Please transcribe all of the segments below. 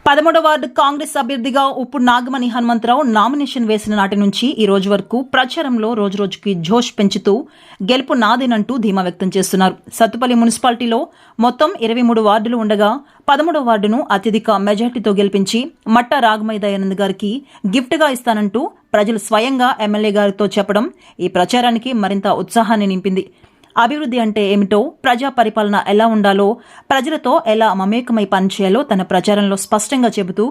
13వ ward Congress అభ్యర్థిగా ఉప్పు Nagamani Hanumantharao nomination వేసిన నాటి నుంచి ఈ రోజు వరకు ప్రచారంలో రోజురోజుకి జోష్ పెంచుతూ గెలుపు నాదేనంటూ ధీమా వ్యక్తం చేస్తున్నారు. సత్తుపల్లి మున్సిపాలిటీలో మొత్తం 23 వార్డులు ఉండగా 13వ వార్డును అత్యధిక మెజార్టీతో గెలిపించి మట్టా రాగమయ్య దయానంద్ గారికి గిఫ్ట్గా ఇస్తానంటూ ప్రజలు స్వయంగా ఎమ్మెల్యే గారితో చెప్పడం ఈ ప్రచారానికి మరింత ఉత్సాహాన్ని నింపింది. అభివృద్ధి అంటే ఏమిటో, ప్రజా పరిపాలన ఎలా ఉండాలో, ప్రజలతో ఎలా మమేకమై పనిచేయాలో తన ప్రచారంలో స్పష్టంగా చెబుతూ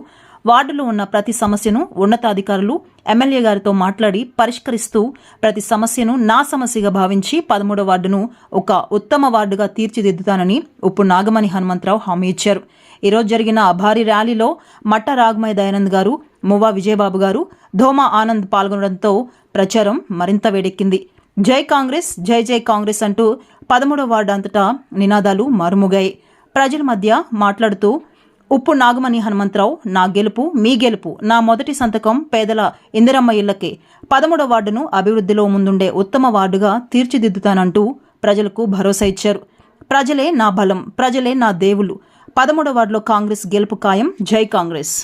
వార్డులో ఉన్న ప్రతి సమస్యను ఉన్నతాధికారులు ఎమ్మెల్యే గారితో మాట్లాడి పరిష్కరిస్తూ ప్రతి సమస్యను నా సమస్యగా భావించి 13వ వార్డును ఒక ఉత్తమ వార్డుగా తీర్చిదిద్దుతానని ఉప్పు నాగమణి హనుమంతరావు హామీ ఇచ్చారు. ఈరోజు జరిగిన భారీ ర్యాలీలో మట్టా రాగమయ్య దయానంద్ గారు, మువ్వా విజయబాబు గారు, ధోమా ఆనంద్ పాల్గొనడంతో ప్రచారం మరింత వేడెక్కింది. జై కాంగ్రెస్, జై జై కాంగ్రెస్ అంటూ 13వ వార్డు అంతటా నినాదాలు మారుమోగాయి. ప్రజల మధ్య మాట్లాడుతూ ఉప్పు నాగమణి హనుమంతరావు, నా గెలుపు మీ గెలుపు, నా మొదటి సంతకం పేదల ఇందిరమ్మ ఇళ్లకే, 13వ వార్డును అభివృద్ధిలో ముందుండే ఉత్తమ వార్డుగా తీర్చిదిద్దుతానంటూ ప్రజలకు భరోసా ఇచ్చారు. ప్రజలే నా బలం, ప్రజలే నా దేవుళ్ళు, 13వ వార్డులో కాంగ్రెస్ గెలుపు ఖాయం. జై కాంగ్రెస్.